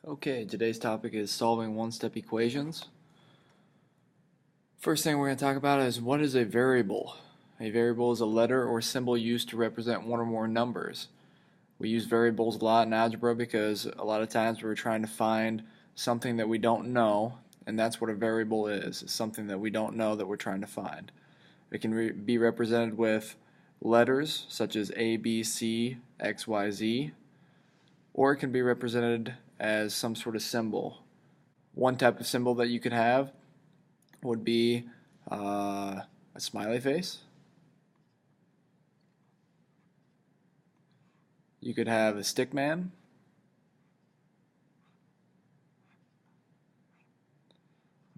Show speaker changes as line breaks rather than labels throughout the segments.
Okay, today's topic is solving one-step equations. First thing we're going to talk about is what is a variable? A variable is a letter or symbol used to represent one or more numbers. We use variables a lot in algebra because a lot of times we're trying to find something that we don't know, and that's what a variable is. It's something that we don't know that we're trying to find. It can be represented with letters such as A, B, C, X, Y, Z, or it can be represented as some sort of symbol. One type of symbol that you could have would be a smiley face. You could have a stick man.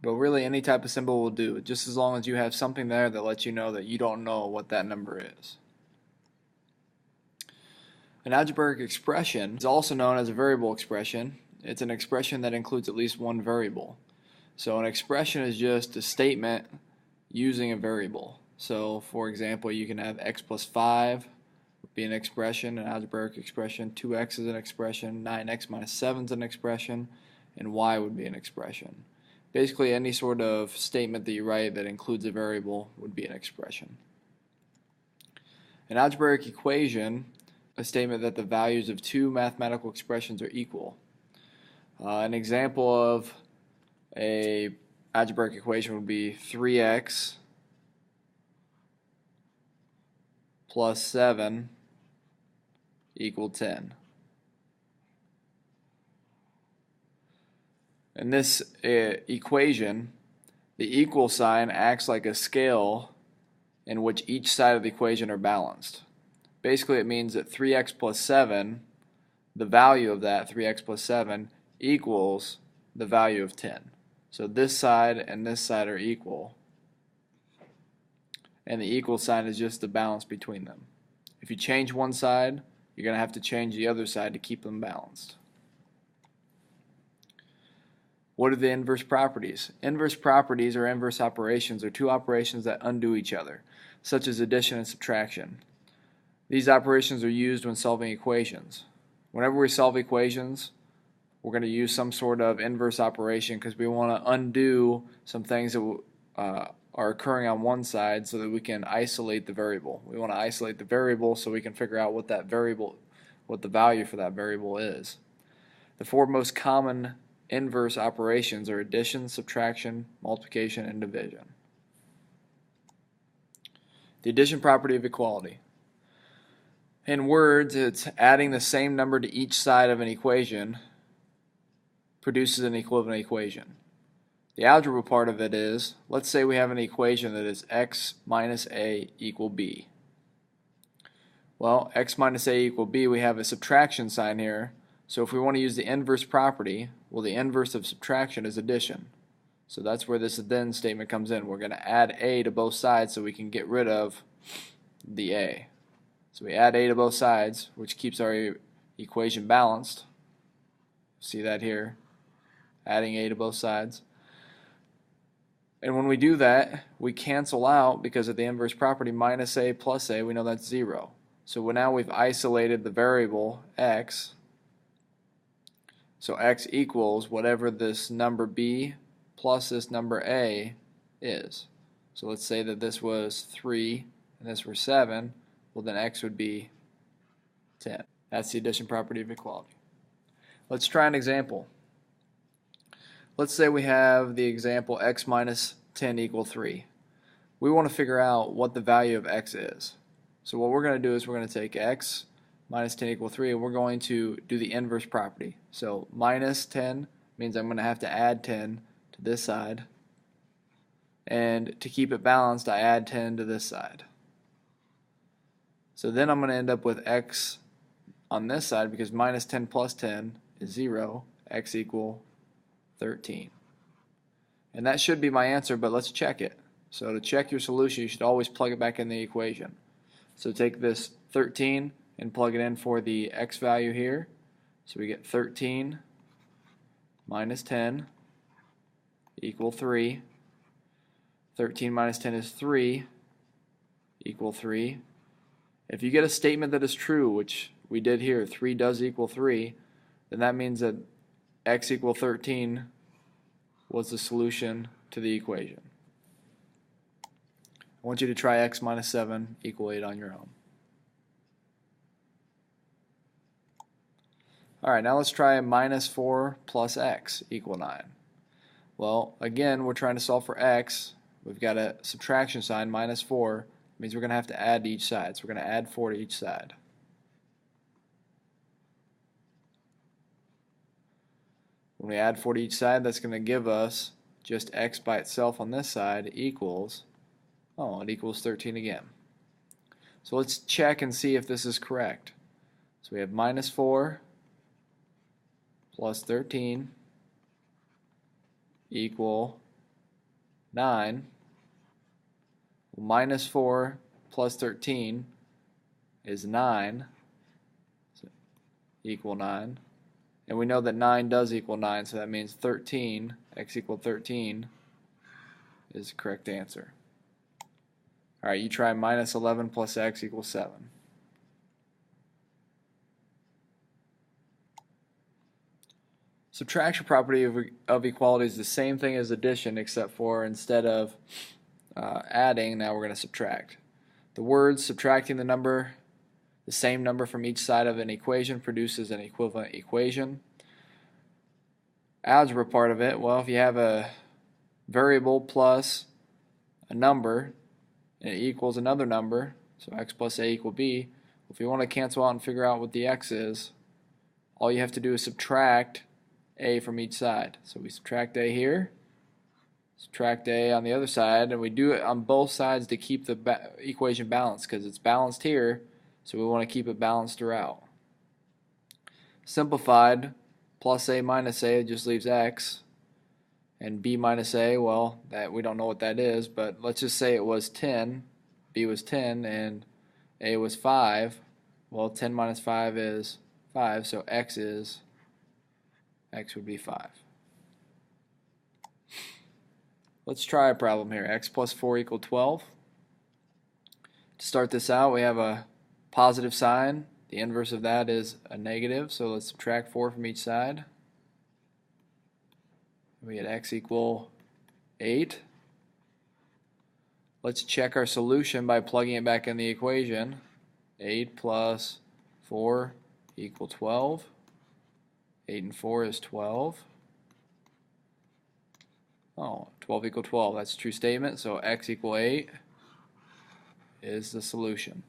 But really any type of symbol will do, just as long as you have something there that lets you know that you don't know what that number is. An algebraic expression is also known as a variable expression. It's an expression that includes at least one variable. So an expression is just a statement using a variable. So for example, you can have x plus 5 would be an expression, an algebraic expression, 2x is an expression, 9x minus 7 is an expression, and y would be an expression. Basically any sort of statement that you write that includes a variable would be an expression. An algebraic equation, a statement that the values of two mathematical expressions are equal. An example of a algebraic equation would be 3x plus 7 equal 10. In this equation, the equal sign acts like a scale in which each side of the equation are balanced. Basically it means that 3x plus 7, the value of that 3x plus 7 equals the value of 10. So this side and this side are equal, and the equal sign is just the balance between them. If you change one side, you're going to have to change the other side to keep them balanced. What are the inverse properties? Inverse properties or inverse operations are two operations that undo each other, such as addition and subtraction. These operations are used when solving equations. Whenever we solve equations, we're going to use some sort of inverse operation because we want to undo some things that are occurring on one side so that we can isolate the variable. We want to isolate the variable so we can figure out what the value for that variable is. The four most common inverse operations are addition, subtraction, multiplication, and division. The addition property of equality. In words, it's adding the same number to each side of an equation produces an equivalent equation. The algebra part of it is, let's say we have an equation that is x minus a equal b. Well, x minus a equal b, we have a subtraction sign here, so if we want to use the inverse property, well, the inverse of subtraction is addition. So that's where this then statement comes in. We're going to add a to both sides so we can get rid of the a. So we add a to both sides, which keeps our equation balanced. See that here, adding a to both sides. And when we do that, we cancel out, because of the inverse property, minus a plus a, we know that's 0. So now we've isolated the variable x. So x equals whatever this number b plus this number a is. So let's say that this was 3 and this were 7. Well, then x would be 10. That's the addition property of equality. Let's try an example. Let's say we have the example x minus 10 equal 3. We want to figure out what the value of x is. So what we're going to do is we're going to take x minus 10 equal 3 and we're going to do the inverse property. So minus 10 means I'm going to have to add 10 to this side, and to keep it balanced I add 10 to this side. So then I'm going to end up with x on this side, because minus 10 plus 10 is 0, x equal 13. And that should be my answer, but let's check it. So to check your solution, you should always plug it back in the equation. So take this 13 and plug it in for the x value here. So we get 13 minus 10 equal 3. 13 minus 10 is 3, equal 3. If you get a statement that is true, which we did here, 3 does equal 3, then that means that x equal 13 was the solution to the equation. I want you to try x minus 7 equal 8 on your own. Alright, now let's try minus 4 plus x equal 9. Well, again, we're trying to solve for x. We've got a subtraction sign, minus 4. It means we're going to have to add to each side. So we're going to add 4 to each side. When we add 4 to each side, that's going to give us just x by itself on this side equals, it equals 13 again. So let's check and see if this is correct. So we have minus 4 plus 13 equal 9. Well, minus 4 plus 13 is 9, so equal 9. And we know that 9 does equal 9, so that means 13, x equal 13, is the correct answer. Alright, you try minus 11 plus x equals 7. Subtraction property of equality is the same thing as addition, except for instead of adding, now we're going to subtract. The word subtracting the same number from each side of an equation produces an equivalent equation. Algebra part of it, well, if you have a variable plus a number and it equals another number, so x plus a equal b, if you want to cancel out and figure out what the x is, all you have to do is subtract a from each side. So we subtract a here, subtract a on the other side, and we do it on both sides to keep the equation balanced, because it's balanced here, so we want to keep it balanced throughout. Simplified, plus a minus a just leaves x, and b minus a, well, that we don't know what that is, but let's just say it was 10, b was 10, and a was 5. Well, 10 minus 5 is 5, so x would be 5. Let's try a problem here. X plus 4 equal 12. To start this out, we have a positive sign. The inverse of that is a negative, so let's subtract 4 from each side. We get x equal 8. Let's check our solution by plugging it back in the equation. 8 plus 4 equal 12. 8 and 4 is 12. 12 equal 12. That's a true statement, so x equal 8 is the solution.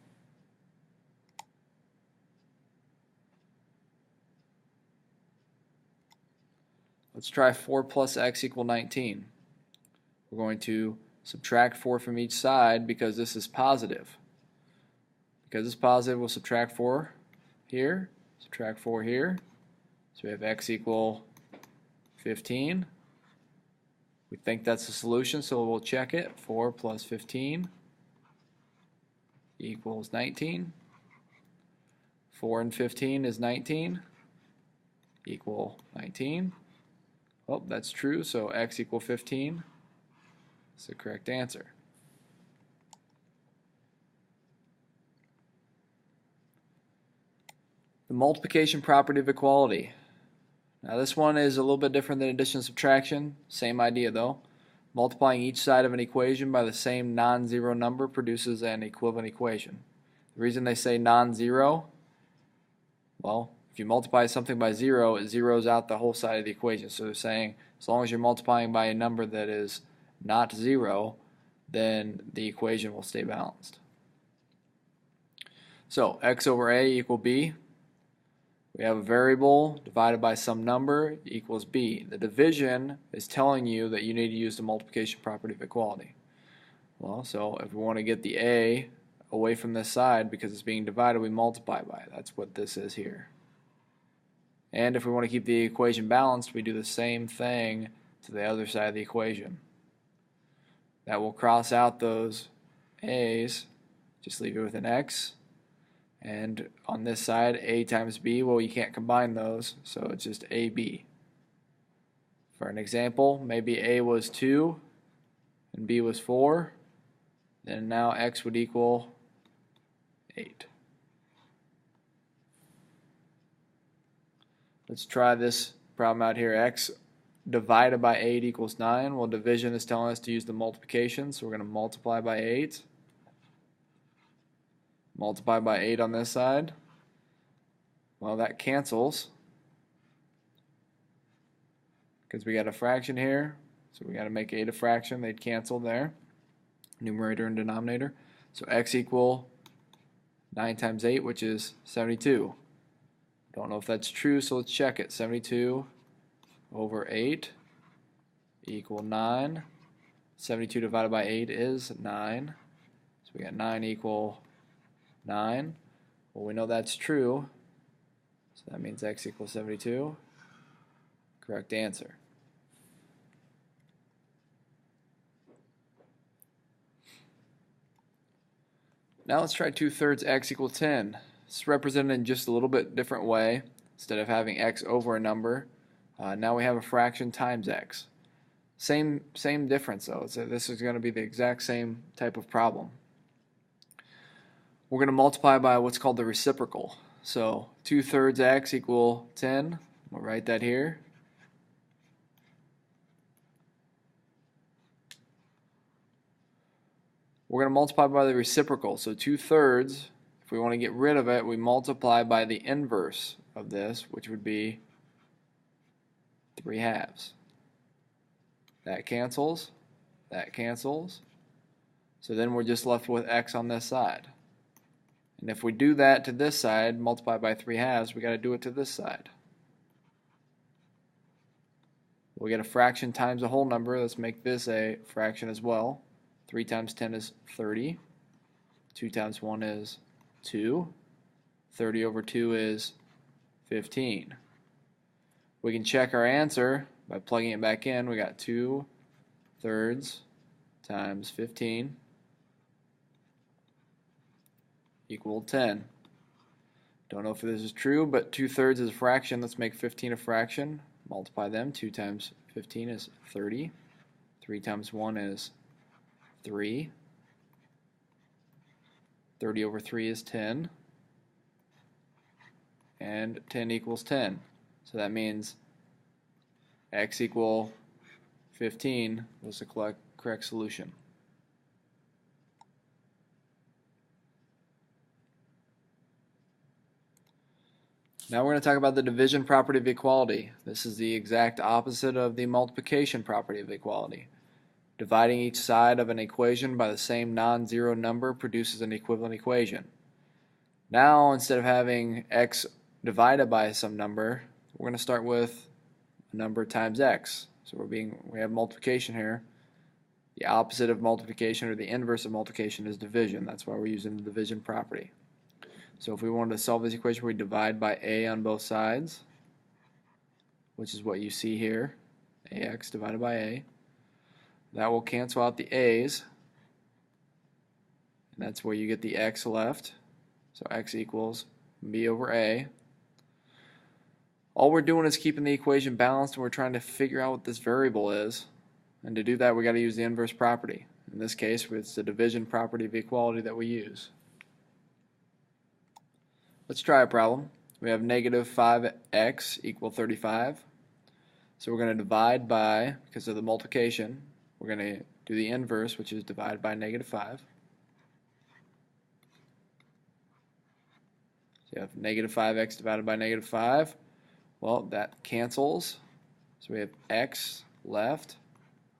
Let's try 4 plus x equal 19. We're going to subtract 4 from each side because this is positive. Because it's positive, we'll subtract 4 here, subtract 4 here. So we have x equal 15. We think that's the solution, so we'll check it. 4 plus 15 equals 19. 4 and 15 is 19, equal 19. Oh, that's true, so x equal 15 is the correct answer. The multiplication property of equality. Now this one is a little bit different than addition and subtraction. Same idea though. Multiplying each side of an equation by the same non-zero number produces an equivalent equation. The reason they say non-zero, well, if you multiply something by 0, it zeroes out the whole side of the equation. So they're saying as long as you're multiplying by a number that is not 0, then the equation will stay balanced. So x over a equal b. We have a variable divided by some number equals b. The division is telling you that you need to use the multiplication property of equality. Well, so if we want to get the a away from this side because it's being divided, we multiply by it. That's what this is here. And if we want to keep the equation balanced, we do the same thing to the other side of the equation. That will cross out those a's, just leave it with an x. And on this side, a times b, well, you can't combine those, so it's just ab. For an example, maybe a was 2 and b was 4, then now x would equal 8. Let's try this problem out here. X divided by 8 equals 9. Well, division is telling us to use the multiplication, so we're going to multiply by 8. Multiply by 8 on this side. Well, that cancels because we got a fraction here, so we got to make 8 a fraction. They'd cancel there, numerator and denominator. So x equal 9 times 8, which is 72. Don't know if that's true, so let's check it. 72 over 8 equal 9. 72 divided by 8 is 9. So we got 9 equal 9. Well, we know that's true. So that means x equals 72. Correct answer. Now let's try 2/3 x equal 10. It's represented in just a little bit different way. Instead of having x over a number, now we have a fraction times x. Same difference though. So this is going to be the exact same type of problem. We're going to multiply by what's called the reciprocal. So 2/3 x equal 10. We'll write that here. We're going to multiply by the reciprocal. So 2/3, if we want to get rid of it, we multiply by the inverse of this, which would be 3/2. That cancels. That cancels. So then we're just left with x on this side. And if we do that to this side, multiply by 3/2, we got to do it to this side. We get a fraction times a whole number. Let's make this a fraction as well. 3 times 10 is 30. 2 times 1 is 2. 30 over 2 is 15. We can check our answer by plugging it back in. We got 2/3 times 15 equal 10. Don't know if this is true, but 2/3 is a fraction. Let's make 15 a fraction. Multiply them. 2 times 15 is 30. 3 times 1 is 3. 30 over 3 is 10. And 10 equals 10. So that means x equal 15 was the correct solution. Now we're going to talk about the division property of equality. This is the exact opposite of the multiplication property of equality. Dividing each side of an equation by the same non-zero number produces an equivalent equation. Now, instead of having x divided by some number, we're going to start with a number times x. So we have multiplication here. The opposite of multiplication, or the inverse of multiplication, is division. That's why we're using the division property. So if we wanted to solve this equation, we divide by a on both sides, which is what you see here, ax divided by a. That will cancel out the a's, and that's where you get the x left. So x equals b over a. All we're doing is keeping the equation balanced, and we're trying to figure out what this variable is. And to do that, we got to use the inverse property. In this case, it's the division property of equality that we use. Let's try a problem. We have negative 5x equal 35. So we're going to divide by, because of the multiplication, we're going to do the inverse, which is divide by negative 5. So you have negative 5x divided by negative 5. Well, that cancels. So we have x left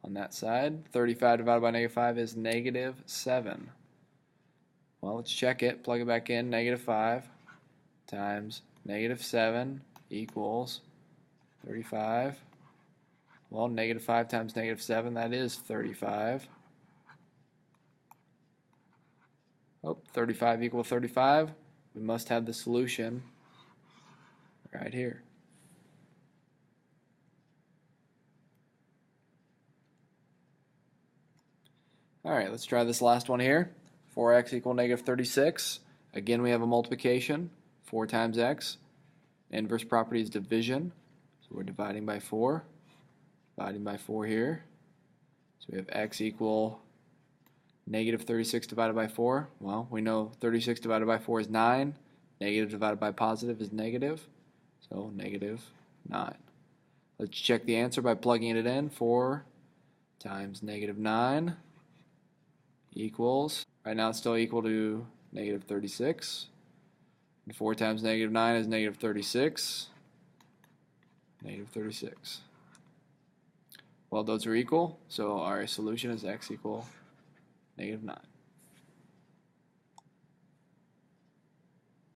on that side. 35 divided by negative 5 is negative 7. Well, let's check it. Plug it back in. Negative 5 times negative 7 equals 35. Well, negative 5 times negative 7, that is 35. Oh, 35 equals 35. We must have the solution right here. Alright, let's try this last one here. 4x equal negative 36. Again, we have a multiplication. 4 times x. Inverse property is division. So we're dividing by 4. Dividing by 4 here. So we have x equal negative 36 divided by 4. Well, we know 36 divided by 4 is 9. Negative divided by positive is negative. So negative 9. Let's check the answer by plugging it in. 4 times negative 9 equals, right now it's still equal to negative 36. And 4 times negative 9 is negative 36. Negative 36. Well, those are equal, so our solution is x equal negative 9.